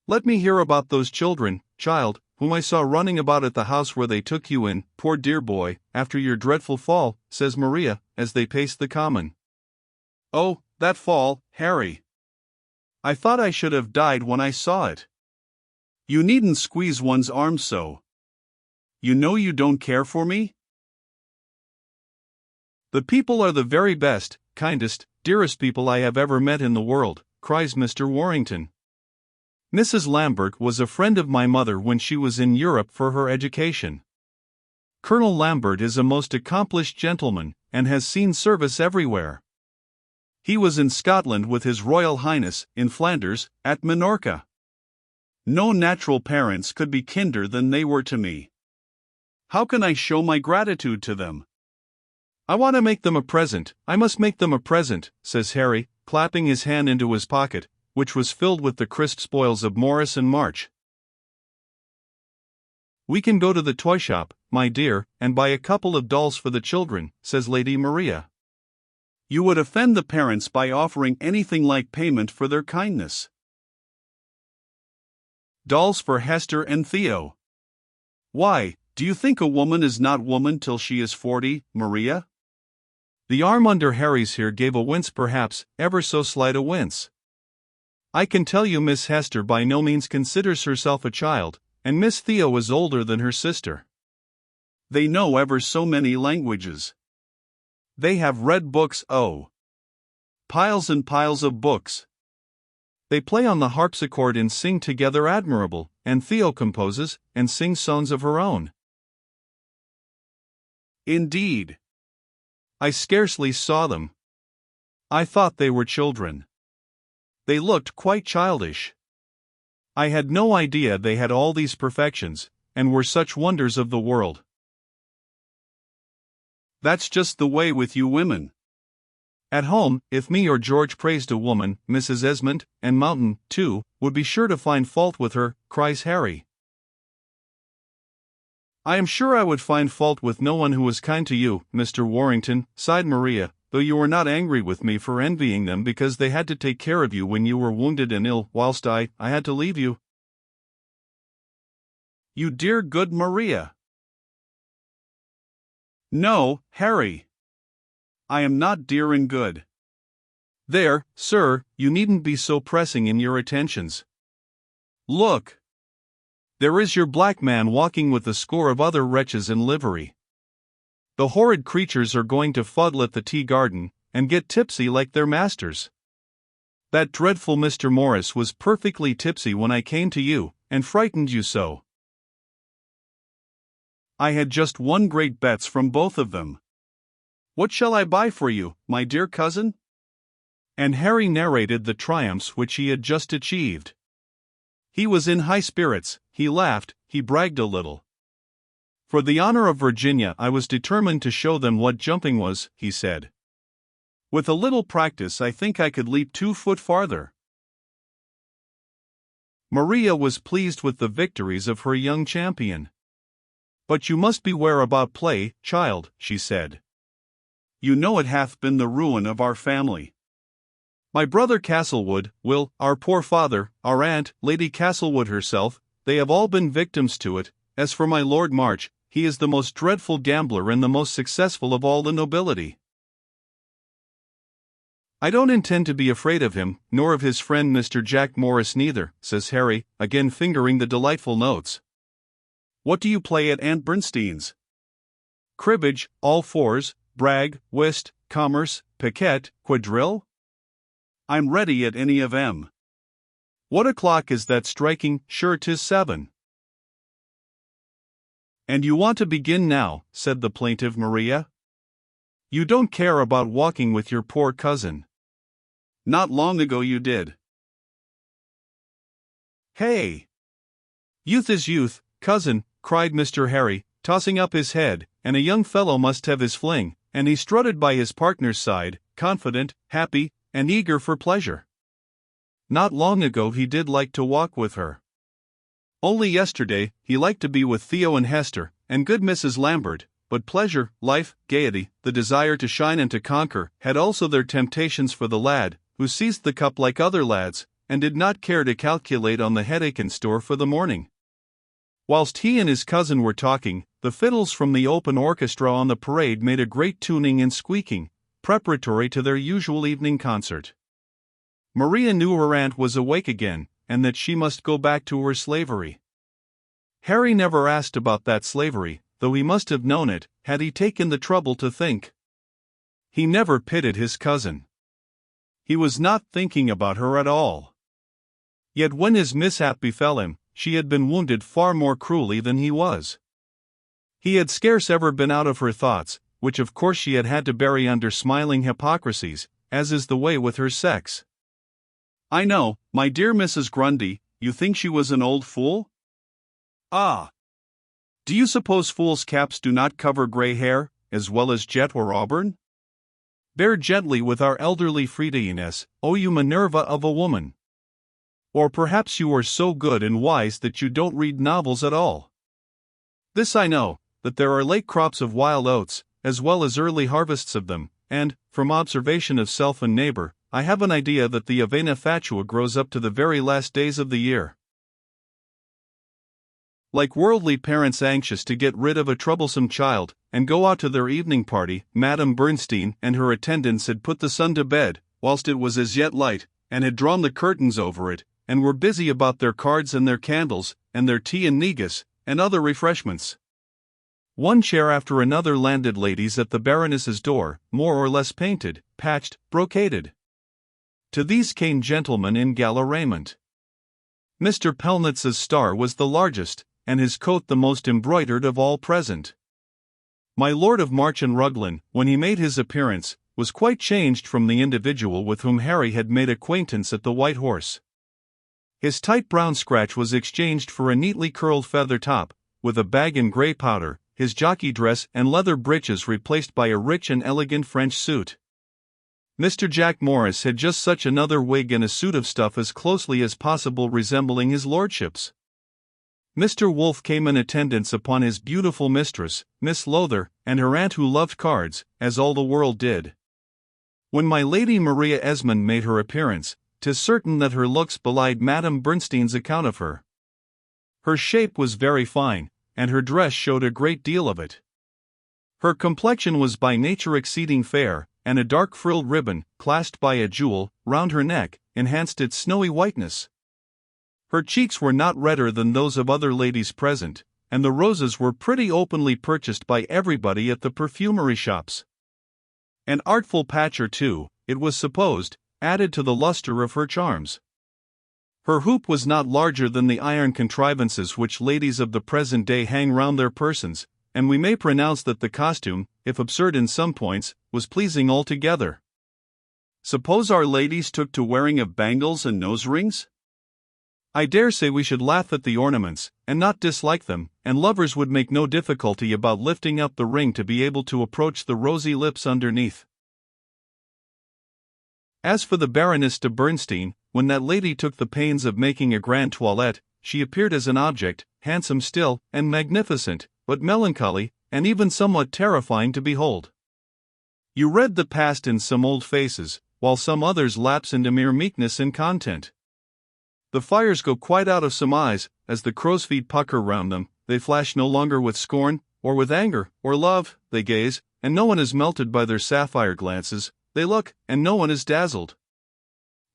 Let me hear about those children, child, whom I saw running about at the house where they took you in, poor dear boy, after your dreadful fall, says Maria, as they paced the common. Oh, that fall, Harry. I thought I should have died when I saw it. You needn't squeeze one's arm so. You know you don't care for me? The people are the very best, kindest, dearest people I have ever met in the world, cries Mr. Warrington. Mrs. Lambert was a friend of my mother when she was in Europe for her education. Colonel Lambert is a most accomplished gentleman, and has seen service everywhere. He was in Scotland with His Royal Highness, in Flanders, at Minorca. No natural parents could be kinder than they were to me. How can I show my gratitude to them? I want to make them a present, I must make them a present, says Harry, clapping his hand into his pocket, which was filled with the crisp spoils of Morris and March. We can go to the toy shop, my dear, and buy a couple of dolls for the children, says Lady Maria. You would offend the parents by offering anything like payment for their kindness. Dolls for Hester and Theo. Why, do you think a woman is not woman till she is 40, Maria? The arm under Harry's here gave a wince, perhaps, ever so slight a wince. I can tell you Miss Hester by no means considers herself a child, and Miss Theo is older than her sister. They know ever so many languages. They have read books, oh, piles and piles of books. They play on the harpsichord and sing together admirable, and Theo composes, and sings songs of her own. Indeed. I scarcely saw them. I thought they were children. They looked quite childish. I had no idea they had all these perfections, and were such wonders of the world. That's just the way with you women. At home, if me or George praised a woman, Mrs. Esmond, and Mountain, too, would be sure to find fault with her, cries Harry. I am sure I would find fault with no one who was kind to you, Mr. Warrington, sighed Maria, though you were not angry with me for envying them because they had to take care of you when you were wounded and ill, whilst I had to leave you. You dear good Maria. No, Harry. I am not dear and good. There, sir, you needn't be so pressing in your attentions. Look. There is your black man walking with a score of other wretches in livery. The horrid creatures are going to fuddle at the tea garden, and get tipsy like their masters. That dreadful Mr. Morris was perfectly tipsy when I came to you, and frightened you so. I had just won great bets from both of them. What shall I buy for you, my dear cousin? And Harry narrated the triumphs which he had just achieved. He was in high spirits, he laughed, he bragged a little. For the honor of Virginia I was determined to show them what jumping was, he said. With a little practice I think I could leap 2 foot farther. Maria was pleased with the victories of her young champion. But you must beware about play, child, she said. You know it hath been the ruin of our family. My brother Castlewood, Will, our poor father, our aunt, Lady Castlewood herself, they have all been victims to it. As for my Lord March, he is the most dreadful gambler and the most successful of all the nobility. I don't intend to be afraid of him, nor of his friend Mr. Jack Morris neither, says Harry, again fingering the delightful notes. What do you play at Aunt Bernstein's? Cribbage, all fours, brag, whist, commerce, piquet, quadrille? I'm ready at any of 'em. What o'clock is that striking? Sure 'tis 7. And you want to begin now, said the plaintive Maria. You don't care about walking with your poor cousin. Not long ago you did. Hey! Youth is youth, cousin, cried Mr. Harry, tossing up his head, and a young fellow must have his fling, and he strutted by his partner's side, confident, happy, and eager for pleasure. Not long ago he did like to walk with her. Only yesterday, he liked to be with Theo and Hester, and good Mrs. Lambert, but pleasure, life, gaiety, the desire to shine and to conquer, had also their temptations for the lad, who seized the cup like other lads, and did not care to calculate on the headache in store for the morning. Whilst he and his cousin were talking, the fiddles from the open orchestra on the parade made a great tuning and squeaking, preparatory to their usual evening concert. Maria knew her aunt was awake again, and that she must go back to her slavery. Harry never asked about that slavery, though he must have known it, had he taken the trouble to think. He never pitied his cousin. He was not thinking about her at all. Yet when his mishap befell him, she had been wounded far more cruelly than he was. He had scarce ever been out of her thoughts, which of course she had to bury under smiling hypocrisies, as is the way with her sex. "I know, my dear Mrs. Grundy, you think she was an old fool? Ah! Do you suppose fools' caps do not cover grey hair, as well as jet or auburn? Bear gently with our elderly Friediness, O you Minerva of a woman! Or perhaps you are so good and wise that you don't read novels at all. This I know, that there are late crops of wild oats, as well as early harvests of them, and, from observation of self and neighbor, I have an idea that the avena fatua grows up to the very last days of the year." Like worldly parents anxious to get rid of a troublesome child, and go out to their evening party, Madame Bernstein and her attendants had put the sun to bed, whilst it was as yet light, and had drawn the curtains over it, and were busy about their cards and their candles, and their tea and negus, and other refreshments. One chair after another landed ladies at the Baroness's door, more or less painted, patched, brocaded. To these came gentlemen in gala raiment. Mr. Pelnitz's star was the largest, and his coat the most embroidered of all present. My Lord of March and Ruglen, when he made his appearance, was quite changed from the individual with whom Harry had made acquaintance at the White Horse. His tight brown scratch was exchanged for a neatly curled feather top, with a bag and grey powder, his jockey dress and leather breeches replaced by a rich and elegant French suit. Mr. Jack Morris had just such another wig and a suit of stuff as closely as possible resembling his lordship's. Mr. Wolfe came in attendance upon his beautiful mistress, Miss Lowther, and her aunt who loved cards, as all the world did. When my Lady Maria Esmond made her appearance, 'tis certain that her looks belied Madame Bernstein's account of her. Her shape was very fine, and her dress showed a great deal of it. Her complexion was by nature exceeding fair, and a dark frilled ribbon, clasped by a jewel, round her neck, enhanced its snowy whiteness. Her cheeks were not redder than those of other ladies present, and the roses were pretty openly purchased by everybody at the perfumery shops. An artful patch or two, it was supposed, added to the lustre of her charms. Her hoop was not larger than the iron contrivances which ladies of the present day hang round their persons, and we may pronounce that the costume, if absurd in some points, was pleasing altogether. Suppose our ladies took to wearing of bangles and nose-rings? I dare say we should laugh at the ornaments, and not dislike them, and lovers would make no difficulty about lifting up the ring to be able to approach the rosy lips underneath. As for the Baroness de Bernstein, when that lady took the pains of making a grand toilette, she appeared as an object, handsome still, and magnificent, but melancholy, and even somewhat terrifying to behold. You read the past in some old faces, while some others lapse into mere meekness and content. The fires go quite out of some eyes, as the crow's feet pucker round them, they flash no longer with scorn, or with anger, or love, they gaze, and no one is melted by their sapphire glances, they look, and no one is dazzled.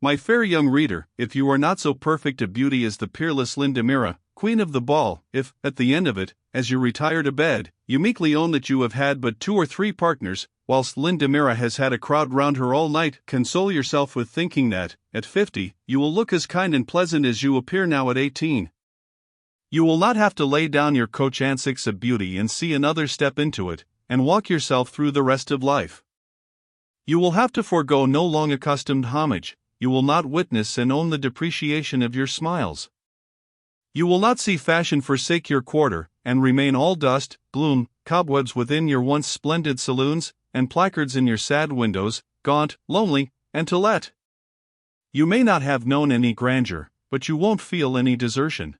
My fair young reader, if you are not so perfect a beauty as the peerless Lindamira, queen of the ball, if, at the end of it, as you retire to bed, you meekly own that you have had but 2 or 3 partners, whilst Lindamira has had a crowd round her all night, console yourself with thinking that, at 50, you will look as kind and pleasant as you appear now at 18. You will not have to lay down your coach antics of beauty and see another step into it, and walk yourself through the rest of life. You will have to forego no long accustomed homage, you will not witness and own the depreciation of your smiles. You will not see fashion forsake your quarter, and remain all dust, gloom, cobwebs within your once splendid saloons, and placards in your sad windows, gaunt, lonely, and to let. You may not have known any grandeur, but you won't feel any desertion.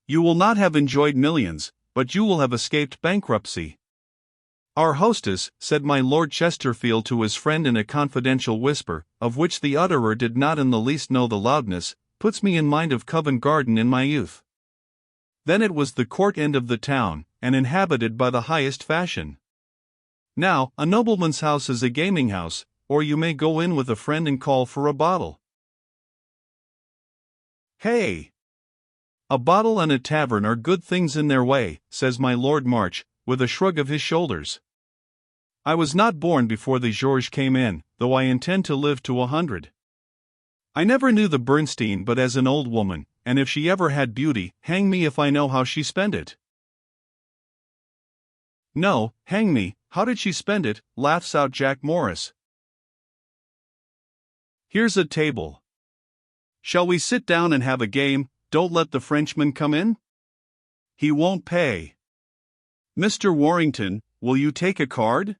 You will not have enjoyed millions, but you will have escaped bankruptcy. Our hostess, said my Lord Chesterfield to his friend in a confidential whisper, of which the utterer did not in the least know the loudness, puts me in mind of Covent Garden in my youth. Then it was the court end of the town, and inhabited by the highest fashion. Now, a nobleman's house is a gaming house, or you may go in with a friend and call for a bottle. Hey! A bottle and a tavern are good things in their way, says my Lord March, with a shrug of his shoulders. I was not born before the Georges came in, though I intend to live to 100. I never knew the Bernstein but as an old woman, and if she ever had beauty, hang me if I know how she spent it. No, hang me, how did she spend it, laughs out Jack Morris. Here's a table. Shall we sit down and have a game? Don't let the Frenchman come in. He won't pay. Mr. Warrington, will you take a card?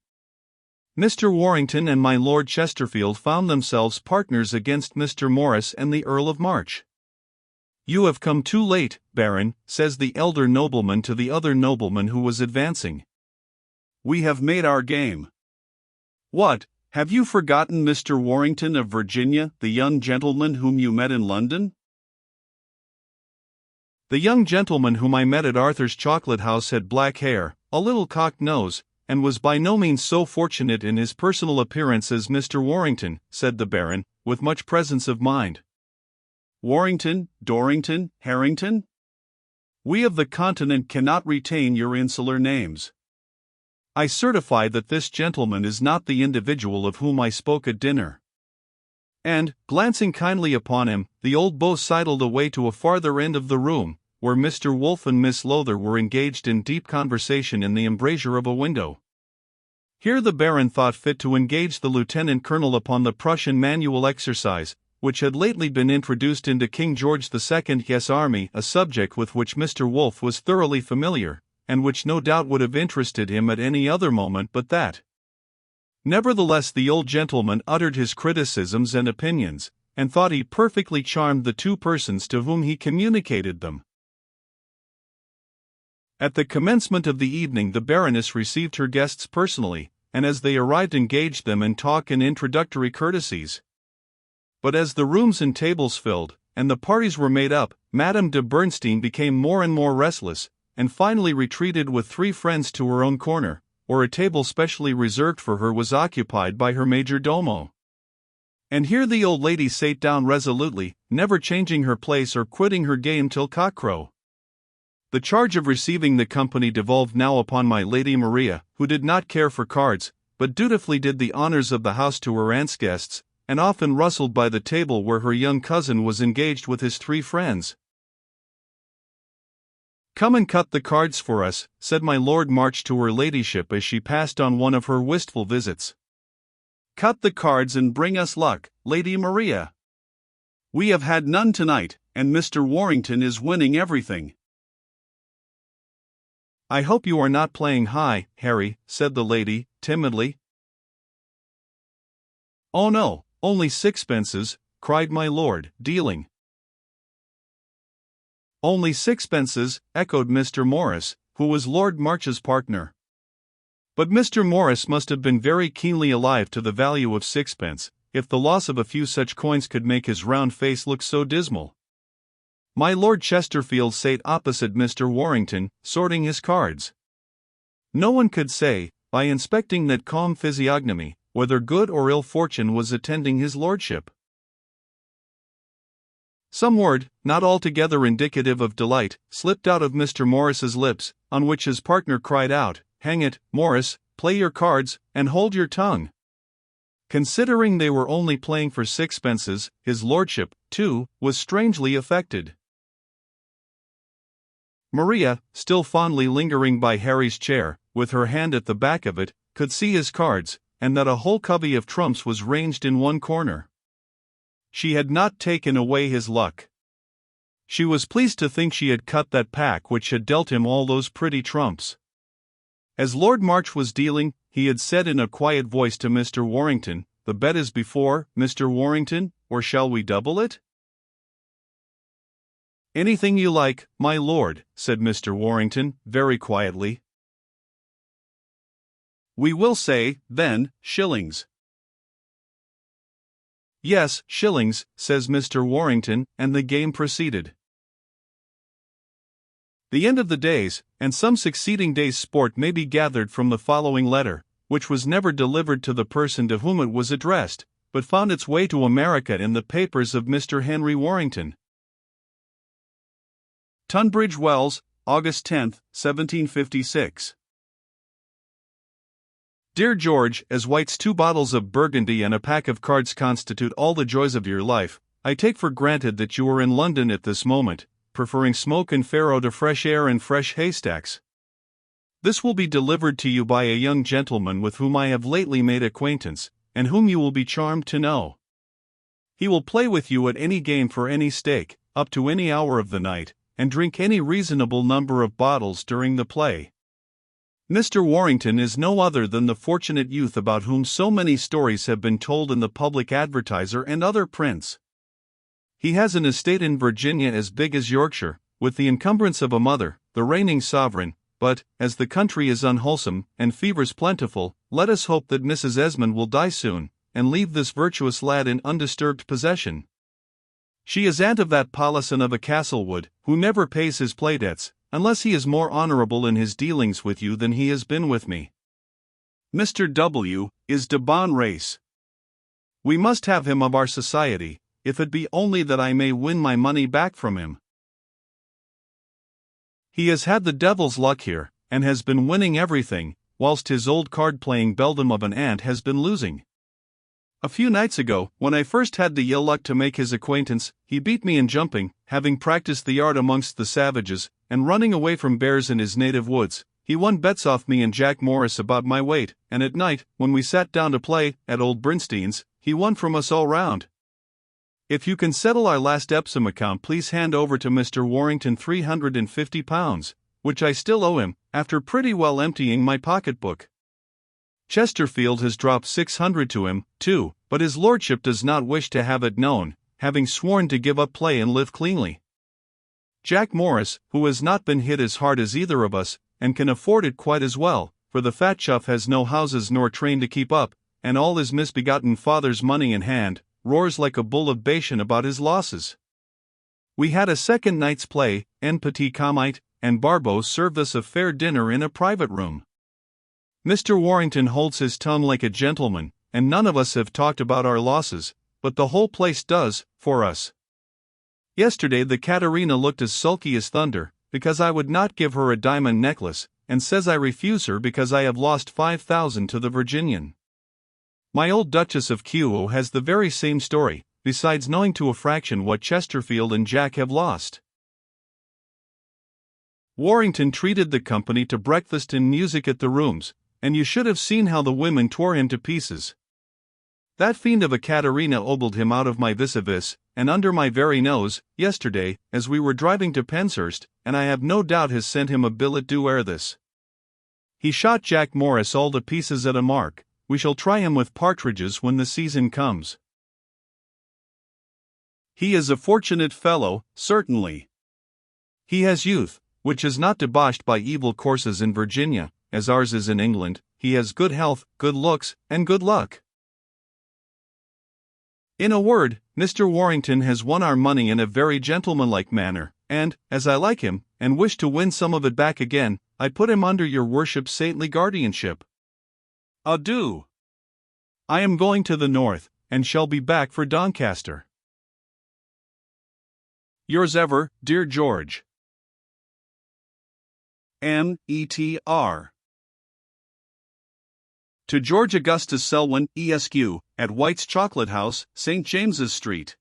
Mr. Warrington and my Lord Chesterfield found themselves partners against Mr. Morris and the Earl of March. You have come too late, Baron, says the elder nobleman to the other nobleman who was advancing. We have made our game. What, have you forgotten Mr. Warrington of Virginia, the young gentleman whom you met in London? The young gentleman whom I met at Arthur's chocolate house had black hair, a little cocked nose, and was by no means so fortunate in his personal appearance as Mr. Warrington, said the Baron, with much presence of mind. Warrington, Dorrington, Harrington? We of the continent cannot retain your insular names. I certify that this gentleman is not the individual of whom I spoke at dinner. And, glancing kindly upon him, the old beau sidled away to a farther end of the room, where Mr. Wolfe and Miss Lowther were engaged in deep conversation in the embrasure of a window. Here the Baron thought fit to engage the Lieutenant Colonel upon the Prussian manual exercise, which had lately been introduced into King George II's army, a subject with which Mr. Wolfe was thoroughly familiar, and which no doubt would have interested him at any other moment but that. Nevertheless, the old gentleman uttered his criticisms and opinions, and thought he perfectly charmed the two persons to whom he communicated them. At the commencement of the evening the Baroness received her guests personally, and as they arrived engaged them in talk and introductory courtesies. But as the rooms and tables filled, and the parties were made up, Madame de Bernstein became more and more restless, and finally retreated with 3 friends to her own corner, where a table specially reserved for her was occupied by her major domo. And here the old lady sate down resolutely, never changing her place or quitting her game till cockcrow. The charge of receiving the company devolved now upon my Lady Maria, who did not care for cards, but dutifully did the honors of the house to her aunt's guests, and often rustled by the table where her young cousin was engaged with his 3 friends. Come and cut the cards for us, said my Lord March to her ladyship as she passed on one of her wistful visits. Cut the cards and bring us luck, Lady Maria. We have had none tonight, and Mr. Warrington is winning everything. I hope you are not playing high, Harry, said the lady, timidly. Oh no, only 6pences, cried my lord, dealing. Only 6pences, echoed Mr. Morris, who was Lord March's partner. But Mr. Morris must have been very keenly alive to the value of 6pence, if the loss of a few such coins could make his round face look so dismal. My Lord Chesterfield sate opposite Mr. Warrington, sorting his cards. No one could say, by inspecting that calm physiognomy, whether good or ill fortune was attending his lordship. Some word, not altogether indicative of delight, slipped out of Mr. Morris's lips, on which his partner cried out, "Hang it, Morris, play your cards, and hold your tongue." Considering they were only playing for 6pences, his lordship, too, was strangely affected. Maria, still fondly lingering by Harry's chair, with her hand at the back of it, could see his cards, and that a whole covey of trumps was ranged in one corner. She had not taken away his luck. She was pleased to think she had cut that pack which had dealt him all those pretty trumps. As Lord March was dealing, he had said in a quiet voice to Mr. Warrington, "The bet is before, Mr. Warrington, or shall we double it?" "Anything you like, my lord," said Mr. Warrington, very quietly. We will say, then, shillings. Yes, shillings, says Mr. Warrington, and the game proceeded. The end of the day's, and some succeeding day's sport may be gathered from the following letter, which was never delivered to the person to whom it was addressed, but found its way to America in the papers of Mr. Henry Warrington. Tunbridge Wells, August 10, 1756. Dear George, as White's 2 bottles of Burgundy and a pack of cards constitute all the joys of your life, I take for granted that you are in London at this moment, preferring smoke and faro to fresh air and fresh haystacks. This will be delivered to you by a young gentleman with whom I have lately made acquaintance, and whom you will be charmed to know. He will play with you at any game for any stake, up to any hour of the night, and drink any reasonable number of bottles during the play. Mr. Warrington is no other than the fortunate youth about whom so many stories have been told in the Public Advertiser and other prints. He has an estate in Virginia as big as Yorkshire, with the encumbrance of a mother, the reigning sovereign, but, as the country is unwholesome, and fevers plentiful, let us hope that Mrs. Esmond will die soon, and leave this virtuous lad in undisturbed possession. She is aunt of that Polison of a Castlewood, who never pays his play debts, unless he is more honorable in his dealings with you than he has been with me. Mr. W. is de bonne race. We must have him of our society, if it be only that I may win my money back from him. He has had the devil's luck here, and has been winning everything, whilst his old card-playing beldam of an aunt has been losing. A few nights ago, when I first had the ill luck to make his acquaintance, he beat me in jumping, having practiced the art amongst the savages, and running away from bears in his native woods. He won bets off me and Jack Morris about my weight, and at night, when we sat down to play, at old Brinstein's, he won from us all round. If you can settle our last Epsom account, please hand over to Mr. Warrington £350, which I still owe him, after pretty well emptying my pocketbook. Chesterfield has dropped 600 to him, too, but his lordship does not wish to have it known, having sworn to give up play and live cleanly. Jack Morris, who has not been hit as hard as either of us, and can afford it quite as well, for the fat chuff has no houses nor train to keep up, and all his misbegotten father's money in hand, roars like a bull of Bashan about his losses. We had a second night's play, en petit comite, and Barbeau served us a fair dinner in a private room. Mr. Warrington holds his tongue like a gentleman, and none of us have talked about our losses, but the whole place does, for us. Yesterday the Caterina looked as sulky as thunder, because I would not give her a diamond necklace, and says I refuse her because I have lost 5,000 to the Virginian. My old Duchess of Q has the very same story, besides knowing to a fraction what Chesterfield and Jack have lost. Warrington treated the company to breakfast and music at the Rooms, and you should have seen how the women tore him to pieces. That fiend of a Caterina ogled him out of my vis-a-vis, and under my very nose, yesterday, as we were driving to Penshurst, and I have no doubt has sent him a billet doux ere this. He shot Jack Morris all to pieces at a mark. We shall try him with partridges when the season comes. He is a fortunate fellow, certainly. He has youth, which is not debauched by evil courses in Virginia, as ours is in England. He has good health, good looks, and good luck. In a word, Mr. Warrington has won our money in a very gentlemanlike manner, and, as I like him, and wish to win some of it back again, I put him under your worship's saintly guardianship. Adieu. I am going to the north, and shall be back for Doncaster. Yours ever, dear George. M.E.T.R. To George Augustus Selwyn, Esq., at White's Chocolate House, St. James's Street.